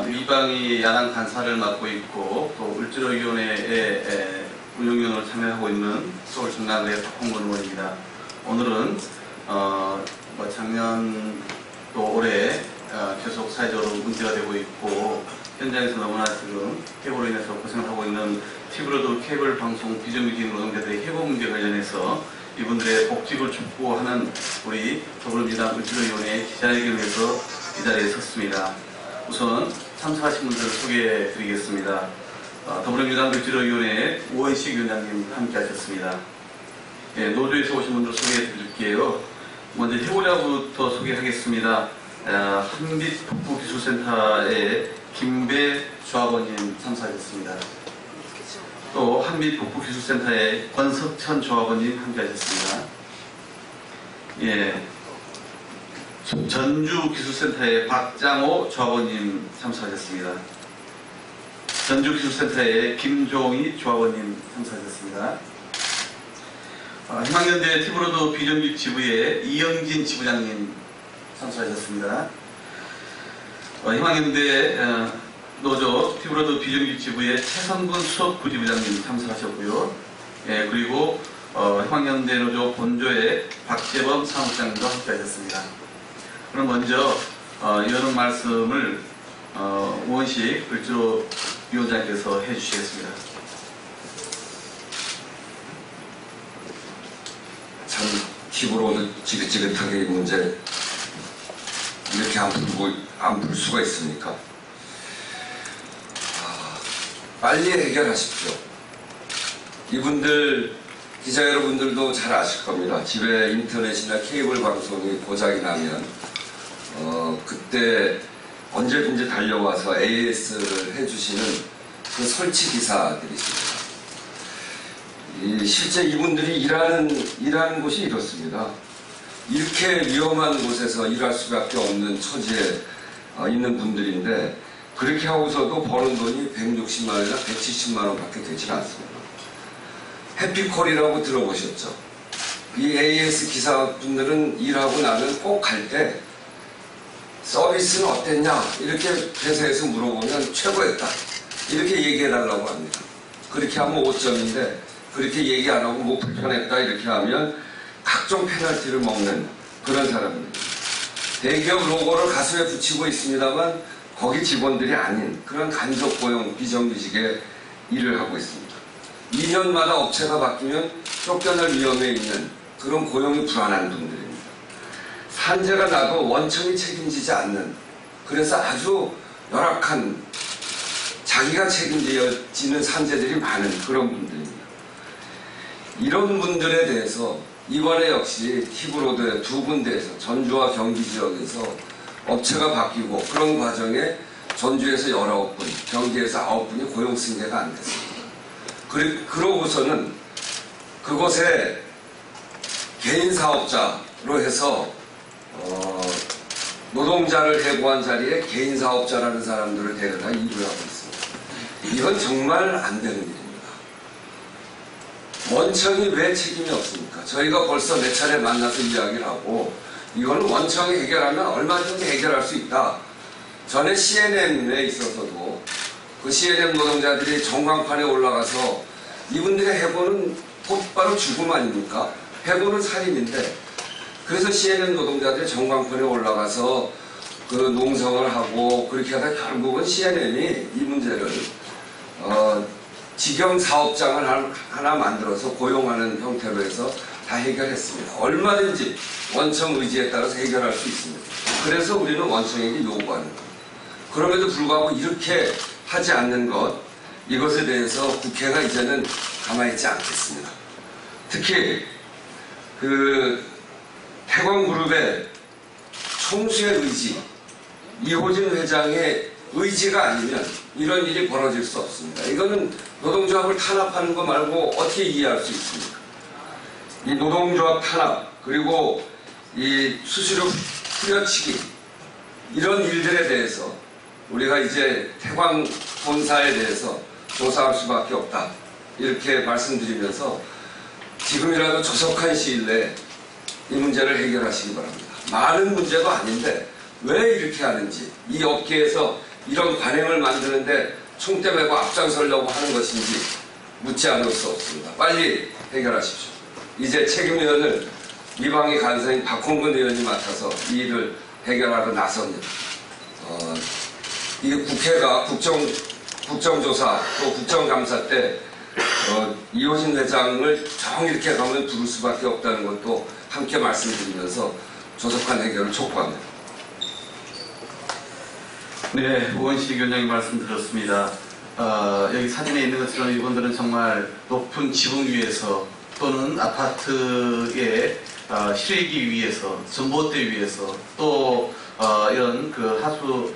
미방이 야당 간사를 맡고 있고 또 을지로위원회의 운영위원으로 참여하고 있는 서울 중랑구의 박홍근 의원입니다. 오늘은 작년 또 올해 계속 사회적으로 문제가 되고 있고 현장에서 너무나 지금 해고로 인해서 고생을 하고 있는 TV로드 케이블 방송 비정규직 노동자들의 해고 문제 관련해서 이분들의 복직을 촉구하는 우리 더불어민주당 을지로위원회 기자회견에서 이 자리에 섰습니다. 우선 참석하신 분들을 소개해 드리겠습니다. 더불어민주당 을지로위원회 우원식 위원장님 함께 하셨습니다. 네, 노조에서 오신 분들 소개해 드릴게요. 먼저 해고자부터 소개하겠습니다. 한빛 북부기술센터의 김배 조합원님 참석하셨습니다. 또 한빛 북부기술센터의 권석천 조합원님 함께하셨습니다. 예, 전주기술센터의 박장호 조합원님 참석하셨습니다. 전주기술센터의 김종희 조합원님 참석하셨습니다. 희망연대 TV로드 비정규직 지부의 이영진 지부장님 참석하셨습니다. 희망연대 노조 TV로드 비정규직 지부의 최선근 수석 부지부장님 참석하셨고요. 예, 그리고 희망연대 노조 본조의 박재범 사무장님도 함께하셨습니다. 그럼 먼저 이런 말씀을 우원식 을지로 위원장께서 해주시겠습니다. 참 TV로드 지긋지긋하게 이 문제 이렇게 안 풀 수가 있습니까? 빨리 해결하십시오. 이분들 기자 여러분들도 잘 아실 겁니다. 집에 인터넷이나 케이블 방송이 고장이 나면 그때 언제든지 달려와서 AS를 해주시는 그 설치 기사들이십니다. 실제 이분들이 일하는 곳이 이렇습니다. 이렇게 위험한 곳에서 일할 수밖에 없는 처지에 있는 분들인데 그렇게 하고서도 버는 돈이 160만 원이나 170만 원밖에 되질 않습니다. 해피콜이라고 들어보셨죠? 이 AS 기사분들은 일하고 나면 꼭 갈 때 서비스는 어땠냐 이렇게 회사에서 물어보면 최고였다 이렇게 얘기해달라고 합니다. 그렇게 하면 5점인데 그렇게 얘기 안 하고 뭐 불편했다 이렇게 하면 각종 페널티를 먹는 그런 사람입니다. 대기업 로고를 가슴에 붙이고 있습니다만 거기 직원들이 아닌 그런 간접 고용 비정규직의 일을 하고 있습니다. 2년마다 업체가 바뀌면 쫓겨날 위험에 있는 그런 고용이 불안한 분들입니다. 산재가 나도 원청이 책임지지 않는 그래서 아주 열악한 자기가 책임지는 산재들이 많은 그런 분들입니다. 이런 분들에 대해서 이번에 역시 TV로드의 두 군데에서 전주와 경기 지역에서 업체가 바뀌고 그런 과정에 전주에서 19분, 경기에서 9분이 고용 승계가 안 됐습니다. 그러고서는 그곳에 개인 사업자로 해서 노동자를 해고한 자리에 개인 사업자라는 사람들을 데려다 일을 하고 있습니다. 이건 정말 안 되는 일입니다. 원청이 왜 책임이 없습니까? 저희가 벌써 몇 차례 만나서 이야기를 하고 이거는 원청이 해결하면 얼마든지 해결할 수 있다. 전에 CNM에 있어서도 그 CNM 노동자들이 전광판에 올라가서 이분들의 해고는 곧바로 죽음 아닙니까? 해고는 살인인데 그래서 CNM 노동자들이 전광판에 올라가서 그 농성을 하고 그렇게 하다 결국은 CNM이 이 문제를 직영 사업장을 하나 만들어서 고용하는 형태로 해서 다 해결했습니다. 얼마든지 원청 의지에 따라서 해결할 수 있습니다. 그래서 우리는 원청에게 요구하는 겁니다. 그럼에도 불구하고 이렇게 하지 않는 것 이것에 대해서 국회가 이제는 가만히 있지 않겠습니다. 특히 그 태광그룹의 총수의 의지 이호진 회장의 의지가 아니면 이런 일이 벌어질 수 없습니다. 이거는 노동조합을 탄압하는 거 말고 어떻게 이해할 수 있습니까? 이 노동조합 탄압 그리고 이 수수료 후려치기 이런 일들에 대해서 우리가 이제 태광 본사에 대해서 조사할 수밖에 없다 이렇게 말씀드리면서 지금이라도 조속한 시일 내에 이 문제를 해결하시기 바랍니다. 많은 문제도 아닌데 왜 이렇게 하는지 이 업계에서 이런 관행을 만드는데 총대 메고 앞장서려고 하는 것인지 묻지 않을 수 없습니다. 빨리 해결하십시오. 이제 책임의원을 이방희 간사인 박홍근 의원이 맡아서 이 일을 해결하러 나섭니다. 이게 국회가 국정조사 또 국정감사 때 이호진 회장을 정 이렇게 가면 부를 수밖에 없다는 것도 함께 말씀드리면서 조속한 해결을 촉구합니다. 네, 우원식 위원장님 말씀드렸습니다. 여기 사진에 있는 것처럼 이분들은 정말 높은 지붕 위에서 또는 아파트에 실기 위해서, 전봇대 위에서 또 이런 그 하수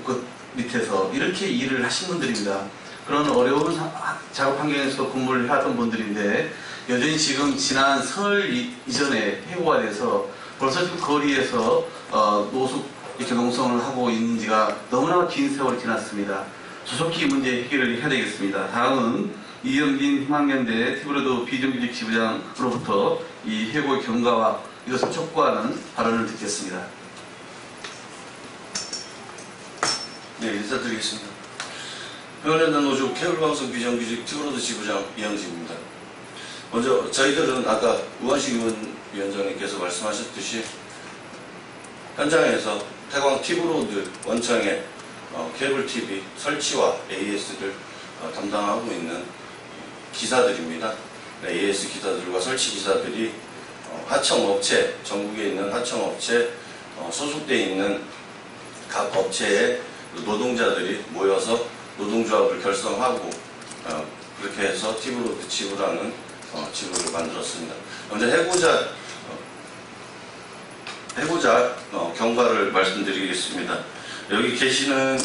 그 밑에서 이렇게 일을 하신 분들입니다. 그런 어려운 작업 환경에서 근무를 해왔던 분들인데 여전히 지금 지난 설 이전에 해고가 돼서 벌써 지금 거리에서 노숙 이렇게 농성을 하고 있는 지가 너무나 긴 세월이 지났습니다. 조속히 이 문제 해결을 해야 되겠습니다. 다음은 이영진 희망연대 티브로드 비정규직 지부장으로부터 이 해고의 경과와 이것을 촉구하는 발언을 듣겠습니다. 네, 인사드리겠습니다. 평안연대 노조 케이블방송 비정규직 티브로드 지부장 이영진입니다. 먼저 저희들은 아까 우원식 위원장님께서 말씀하셨듯이 현장에서 태광 티브로드 원청의 케이블 TV 설치와 AS를 담당하고 있는 기사들입니다. AS 기사들과 설치 기사들이 하청업체, 전국에 있는 하청업체 소속되어 있는 각 업체의 노동자들이 모여서 노동조합을 결성하고 그렇게 해서 티브로드 지부라는 지부를 만들었습니다. 먼저 해고자 경과를 말씀드리겠습니다. 여기 계시는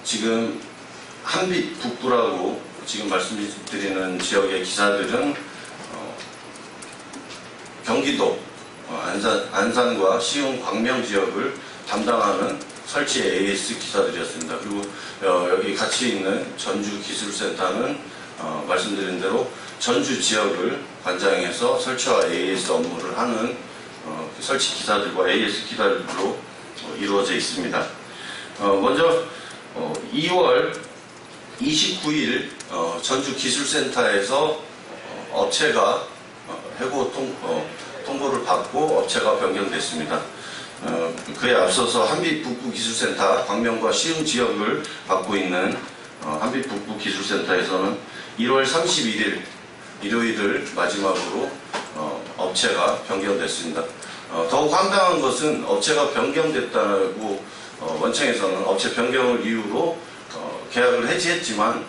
지금 한빛 북부라고 지금 말씀드리는 지역의 기사들은 경기도 안산과 시흥 광명 지역을 담당하는 설치 AS 기사들이었습니다. 그리고 여기 같이 있는 전주기술센터는 말씀드린 대로 전주 지역을 관장해서 설치와 AS 업무를 하는 설치 기사들과 AS 기사들로 이루어져 있습니다. 먼저 2월 29일 전주기술센터에서 업체가 해고 통보를 받고 업체가 변경됐습니다. 그에 앞서서 한빛북부기술센터 광명과 시흥 지역을 맡고 있는 한빛북부기술센터에서는 1월 31일 일요일을 마지막으로 업체가 변경됐습니다. 더욱 황당한 것은 업체가 변경됐다고 원청에서는 업체 변경을 이유로 계약을 해지했지만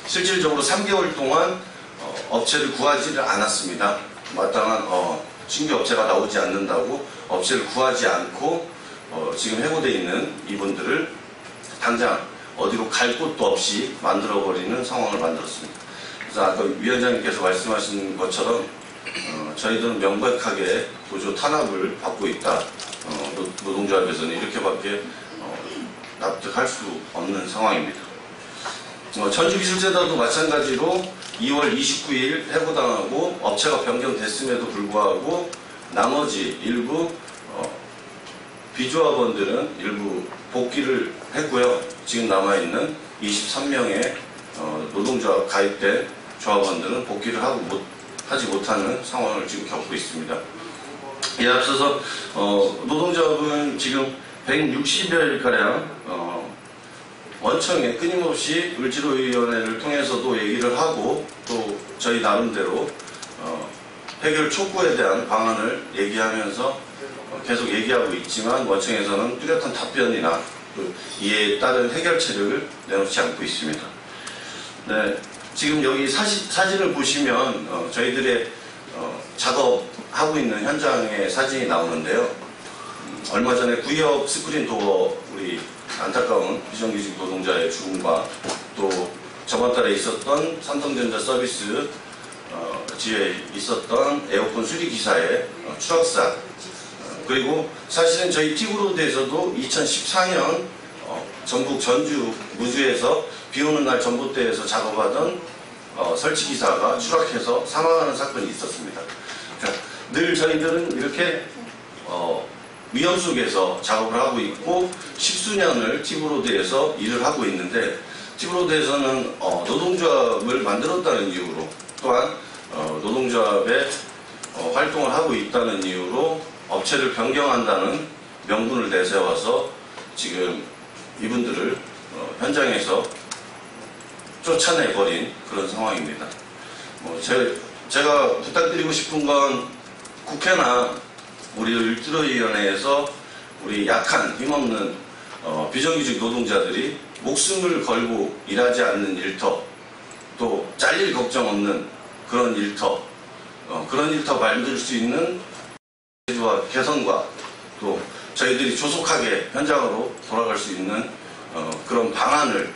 실질적으로 3개월 동안 업체를 구하지를 않았습니다. 마땅한 신규 업체가 나오지 않는다고 업체를 구하지 않고 지금 해고되어 있는 이분들을 당장 어디로 갈 곳도 없이 만들어버리는 상황을 만들었습니다. 그래서 아까 위원장님께서 말씀하신 것처럼 저희들은 명백하게 노조 탄압을 받고 있다. 노동조합에서는 이렇게밖에 납득할 수 없는 상황입니다. 전주기술센터도 마찬가지로 2월 29일 해고당하고 업체가 변경됐음에도 불구하고 나머지 일부 비조합원들은 일부 복귀를 했고요. 지금 남아있는 23명의 노동조합 가입된 조합원들은 복귀를 하지 못하는 상황을 지금 겪고 있습니다. 이에 앞서서 노동조합은 지금 160여일가량 원청에 끊임없이 을지로위원회를 통해서도 얘기를 하고 또 저희 나름대로 해결 촉구에 대한 방안을 얘기하면서 계속 얘기하고 있지만 원청에서는 뚜렷한 답변이나 이에 따른 해결책을 내놓지 않고 있습니다. 네, 지금 여기 사진을 보시면 저희들의 작업하고 있는 현장의 사진이 나오는데요. 얼마 전에 구역 스크린 도어 우리 안타까운 비정규직 노동자의 죽음과 또 저번 달에 있었던 삼성전자 서비스 지에 있었던 에어컨 수리기사의 추락사 그리고 사실은 저희 티브로드에서도 2014년 전북 전주 무주에서 비오는 날 전봇대에서 작업하던 설치기사가 추락해서 사망하는 사건이 있었습니다. 늘 저희들은 이렇게 위험 속에서 작업을 하고 있고 십수년을 티브로드에서 일을 하고 있는데 티브로드에서는 노동조합을 만들었다는 이유로 또한 노동조합에 활동을 하고 있다는 이유로 업체를 변경한다는 명분을 내세워서 지금 이분들을 현장에서 쫓아내버린 그런 상황입니다. 제가 부탁드리고 싶은 건 국회나 우리 일주로위원회에서 우리 약한 힘없는 비정규직 노동자들이 목숨을 걸고 일하지 않는 일터, 또 잘릴 걱정 없는 그런 일터, 그런 일터 만들 수 있는 개선과 또 저희들이 조속하게 현장으로 돌아갈 수 있는 그런 방안을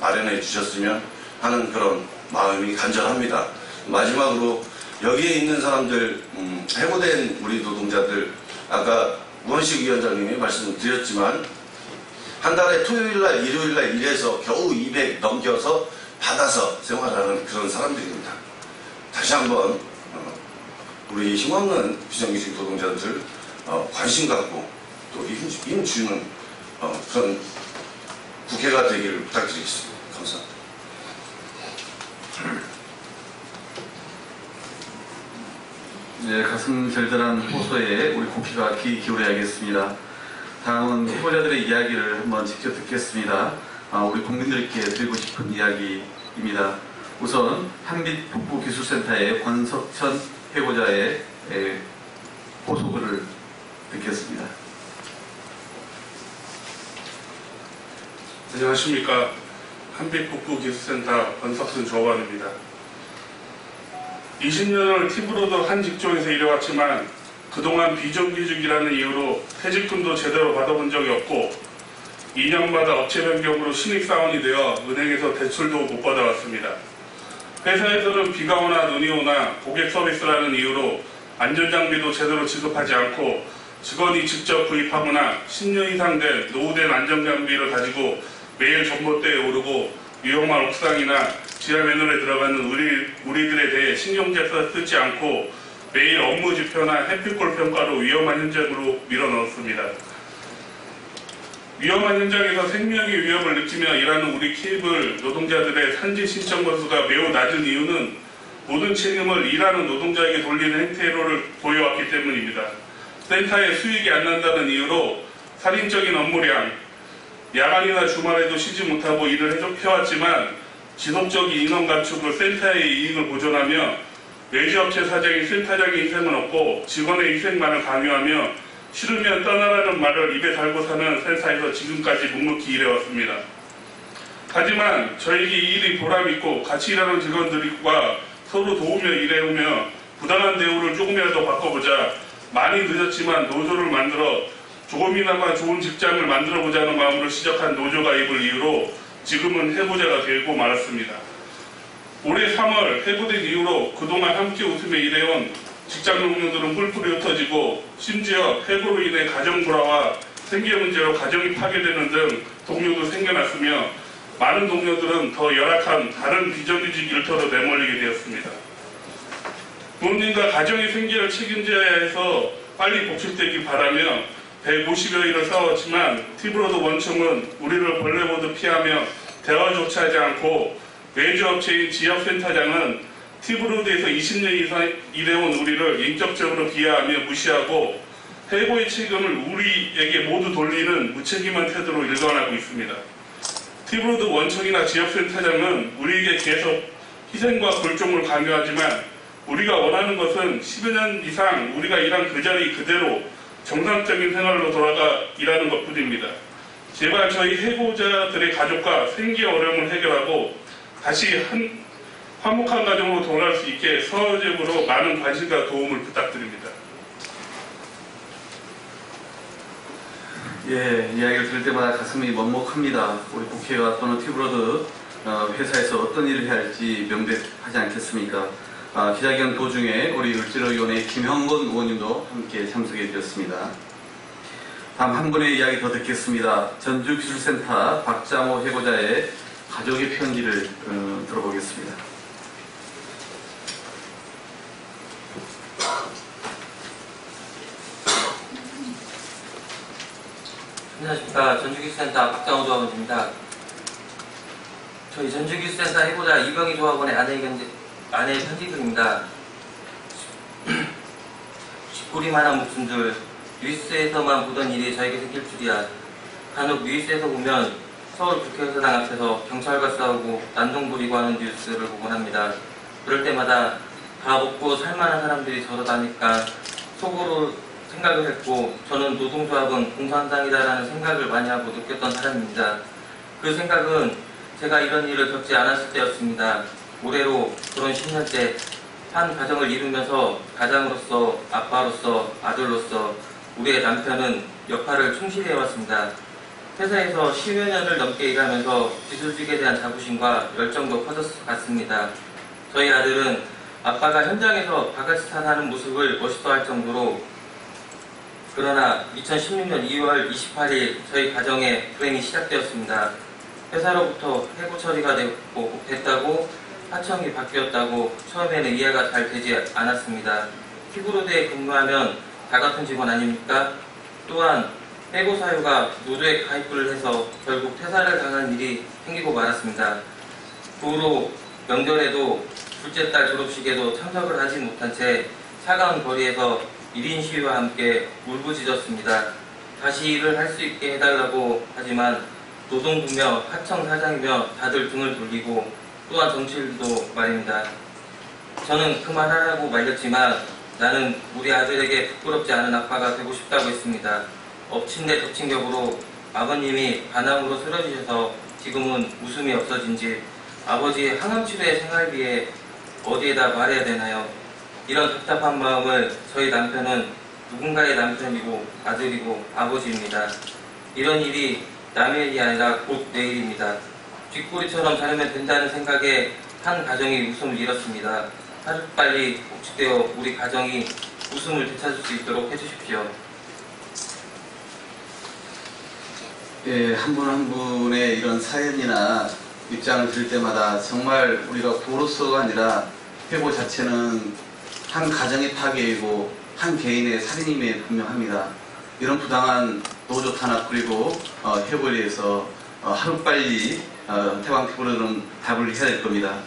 마련해 주셨으면 하는 그런 마음이 간절합니다. 마지막으로 여기에 있는 사람들, 해고된 우리 노동자들, 아까 우원식 위원장님이 말씀드렸지만 한 달에 토요일날, 일요일날 일해서 겨우 200 넘겨서 받아서 생활하는 그런 사람들입니다. 다시 한번 우리 힘없는 비정규직 노동자들 관심 갖고 또 힘 주는 그런 국회가 되기를 부탁드리겠습니다. 감사합니다. 네, 가슴 절절한 호소에 우리 국회가 귀 기울여야겠습니다. 다음은 해고자들의 이야기를 한번 직접 듣겠습니다. 우리 국민들께 드리고 싶은 이야기입니다. 우선 한빛북부기술센터의 권석천 해고자의 호소글을 듣겠습니다. 안녕하십니까. 한빛북부기술센터 권석천 조원입니다. 20년을 티브로드 한 직종에서 일해왔지만 그동안 비정규직이라는 이유로 퇴직금도 제대로 받아본 적이 없고 2년마다 업체 변경으로 신입사원이 되어 은행에서 대출도 못 받아왔습니다. 회사에서는 비가 오나 눈이 오나 고객 서비스라는 이유로 안전장비도 제대로 지급하지 않고 직원이 직접 구입하거나 10년 이상 된 노후된 안전장비를 가지고 매일 전봇대에 오르고 위험한 옥상이나 지하 매너에 들어가는 우리들에 대해 신경제서 쓰지 않고 매일 업무 지표나 햇빛골 평가로 위험한 현장으로 밀어넣었습니다. 위험한 현장에서 생명의 위협을 느끼며 일하는 우리 케이블 노동자들의 산재 신청 건수가 매우 낮은 이유는 모든 책임을 일하는 노동자에게 돌리는 행태를 보여왔기 때문입니다. 센터에 수익이 안 난다는 이유로 살인적인 업무량, 야간이나 주말에도 쉬지 못하고 일을 해왔지만 지속적인 인원 감축으로 센터의 이익을 보존하며 외주업체 사장이 센터장의 희생은 없고 직원의 희생만을 강요하며 싫으면 떠나라는 말을 입에 달고 사는 센터에서 지금까지 묵묵히 일해왔습니다. 하지만 저에게 이 일이 보람있고 같이 일하는 직원들과 서로 도우며 일해오며 부당한 대우를 조금이라도 바꿔보자 많이 늦었지만 노조를 만들어 조금이나마 좋은 직장을 만들어보자는 마음으로 시작한 노조 가입을 이유로 지금은 해고자가 되고 말았습니다. 올해 3월 해고된 이후로 그동안 함께 웃으며 일해온 직장 동료들은 뿔뿔이 흩어지고 심지어 해고로 인해 가정 불화와 생계 문제로 가정이 파괴되는 등 동료도 생겨났으며 많은 동료들은 더 열악한 다른 비정규직 일터로 내몰리게 되었습니다. 부모님과 가정의 생계를 책임져야 해서 빨리 복직되길 바라며 150여일을 싸웠지만 티브로드 원청은 우리를 벌레보듯 피하며 대화조차 하지 않고 외주업체인 지역센터장은 티브로드에서 20년 이상 일해온 우리를 인격적으로 비하하며 무시하고 해고의 책임을 우리에게 모두 돌리는 무책임한 태도로 일관하고 있습니다. 티브로드 원청이나 지역센터장은 우리에게 계속 희생과 골종을 강요하지만 우리가 원하는 것은 10여 년 이상 우리가 일한 그 자리 그대로 정상적인 생활로 돌아가 일하는 것뿐입니다. 제발 저희 해고자들의 가족과 생계 어려움을 해결하고 다시 화목한 가정으로 돌아갈 수 있게 사회적으로 많은 관심과 도움을 부탁드립니다. 예, 이야기를 들을 때마다 가슴이 먹먹합니다. 우리 국회와 또는 티브로드 회사에서 어떤 일을 해야 할지 명백하지 않겠습니까? 기자회견 도중에 우리 을지로위원회 김형건 의원님도 함께 참석해 주셨습니다. 다음 한 분의 이야기 더 듣겠습니다. 전주기술센터 박장호 해고자의 가족의 편지를 들어보겠습니다. 안녕하십니까. 전주기술센터 박장호 조합원입니다. 저희 전주기술센터 해보자 이병희 조합원의 아내의 편지글입니다. 쥐꼬리만한 목숨들, 뉴스에서만 보던 일이 저에게 생길 줄이야. 간혹 뉴스에서 보면 서울 국회의사당 앞에서 경찰과 싸우고 난동 부리고 하는 뉴스를 보곤 합니다. 그럴 때마다 다 먹고 살만한 사람들이 저러 다니까 속으로 생각을 했고, 저는 노동조합은 공산당이다라는 생각을 많이 하고 느꼈던 사람입니다. 그 생각은 제가 이런 일을 겪지 않았을 때였습니다. 올해로 결혼 10년째 한 가정을 이루면서 가장으로서, 아빠로서, 아들로서 우리의 남편은 역할을 충실히 해왔습니다. 회사에서 10여 년을 넘게 일하면서 기술직에 대한 자부심과 열정도 커졌을 것 같습니다. 저희 아들은 아빠가 현장에서 바가지탄 하는 모습을 멋있어할 정도로, 그러나 2016년 2월 28일 저희 가정에 불행이 시작되었습니다. 회사로부터 해고 처리가 됐다고 하청이 바뀌었다고 처음에는 이해가 잘 되지 않았습니다. 피부로드에 근무하면 다 같은 직원 아닙니까? 또한 해고 사유가 노조에 가입을 해서 결국 퇴사를 당한 일이 생기고 말았습니다. 그 후로 명절에도 둘째 딸 졸업식에도 참석을 하지 못한 채 차가운 거리에서 1인 시위와 함께 울부짖었습니다. 다시 일을 할 수 있게 해달라고 하지만 노동부며 하청 사장이며 다들 등을 돌리고, 또한 정치인도 말입니다. 저는 그 말 하라고 말렸지만 나는 우리 아들에게 부끄럽지 않은 아빠가 되고 싶다고 했습니다. 엎친 데 덮친 격으로 아버님이 반항으로 쓰러지셔서 지금은 웃음이 없어진 집, 아버지의 항암치료의 생활비에 어디에다 말해야 되나요? 이런 답답한 마음을 저희 남편은 누군가의 남편이고 아들이고 아버지입니다. 이런 일이 남의 일이 아니라 곧 내 일입니다. 쥐꼬리처럼 자르면 된다는 생각에 한 가정이 웃음을 잃었습니다. 하루빨리 복직되어 우리 가정이 웃음을 되찾을 수 있도록 해주십시오. 예, 한 분 한 분의 이런 사연이나 입장을 들을 때마다 정말 우리가 구로서가 아니라 회고 자체는 한 가정의 파괴이고 한 개인의 살인임에 분명합니다. 이런 부당한 노조 탄압 그리고 회고에 대해서 하루빨리 태광 피부로는 답을 해야 될 겁니다.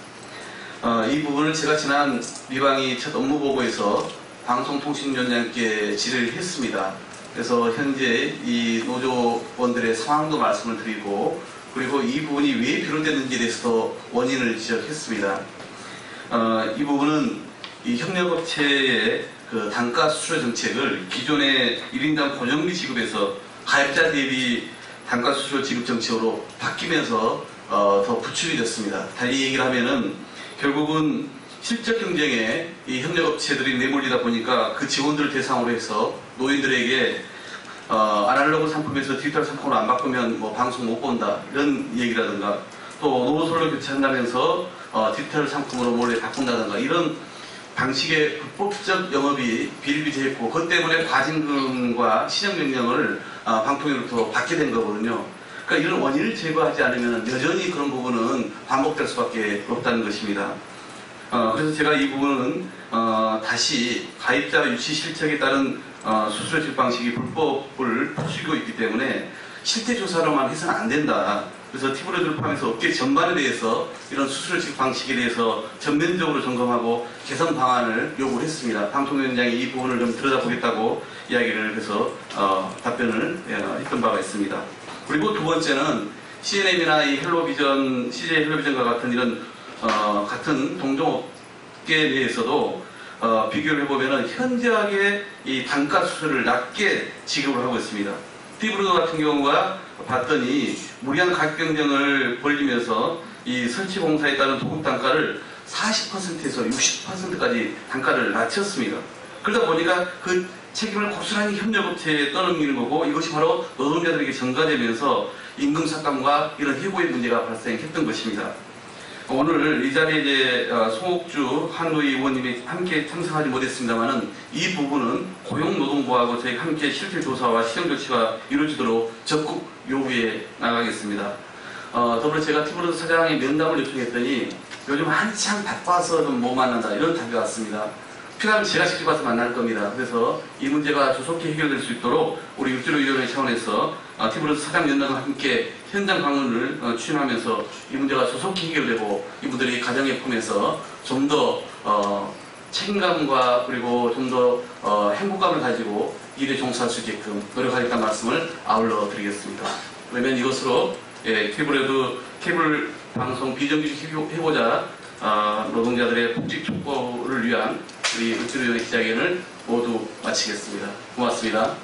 이 부분을 제가 지난 미방위 첫 업무 보고에서 방송통신위원장께 질의를 했습니다. 그래서 현재 이 노조원들의 상황도 말씀을 드리고, 그리고 이 부분이 왜 비롯됐는지에 대해서도 원인을 지적했습니다. 이 부분은 이 협력업체의 그 단가 수수료 정책을 기존의 1인당 고정비 지급에서 가입자 대비 단가 수수료 지급 정책으로 바뀌면서 더 부추기 됐습니다. 달리 얘기를 하면은 결국은 실적 경쟁에 이 협력업체들이 내몰리다 보니까 그 직원들을 대상으로 해서 노인들에게 아날로그 상품에서 디지털 상품으로 안 바꾸면 뭐 방송 못 본다 이런 얘기라든가, 또 노후솔로 교체한다면서 디지털 상품으로 몰래 바꾼다든가 이런 방식의 불법적 영업이 비일비재했고, 그것 때문에 과징금과 시정명령을 방통위로부터 받게 된 거거든요. 그러니까 이런 원인을 제거하지 않으면 여전히 그런 부분은 반복될 수밖에 없다는 것입니다. 그래서 제가 이 부분은 다시 가입자 유치 실적에 따른 수수료 지급 방식이 불법을 부추기고 있기 때문에 실태 조사로만 해서는 안 된다. 그래서 티브로드를 포함해서 업계 전반에 대해서 이런 수수료 지급 방식에 대해서 전면적으로 점검하고 개선 방안을 요구했습니다. 방통위원장이 이 부분을 좀 들여다보겠다고 이야기를 해서 답변을 했던 바가 있습니다. 그리고 두 번째는 CNM이나 이 헬로비전, CJ 헬로비전과 같은 이런 같은 동종업계에 대해서도 비교를 해보면 현저하게 이 단가 수수료를 낮게 지급을 하고 있습니다. 티브로드 같은 경우가 봤더니 무리한 가격 경쟁을 벌리면서 이 설치 공사에 따른 도급 단가를 40%에서 60%까지 단가를 낮췄습니다. 그러다 보니까 그 책임을 고스란히 협력업체에 떠넘기는 거고, 이것이 바로 노동자들에게 전가되면서 임금 삭감과 이런 해고의 문제가 발생했던 것입니다. 오늘 이 자리에 이제 송옥주 한노위 의원님이 함께 참석하지 못했습니다만은 이 부분은 고용노동부하고 저희 함께 실태 조사와 시정 조치가 이루어지도록 적극 요구해 나가겠습니다. 더불어 제가 티브로드 사장의 면담을 요청했더니 요즘 한창 바빠서 좀 못 만난다 이런 답이 왔습니다. 필요하면 제가 직접 가서 만날 겁니다. 그래서 이 문제가 조속히 해결될 수 있도록 우리 육지로위원회 차원에서 티브로스 사장연단과 함께 현장 방문을 추진하면서 이 문제가 조속히 해결되고 이분들이 가정에 포함해서 좀 더 책임감과 그리고 좀 더 행복감을 가지고 일에 종사할 수 있게끔 노력하겠다는 말씀을 아울러 드리겠습니다. 그러면 이것으로 케이블 방송 비정규직 해고자 노동자들의 복직 촉구를 위한 우리 육지로위원회 기자회견을 모두 마치겠습니다. 고맙습니다.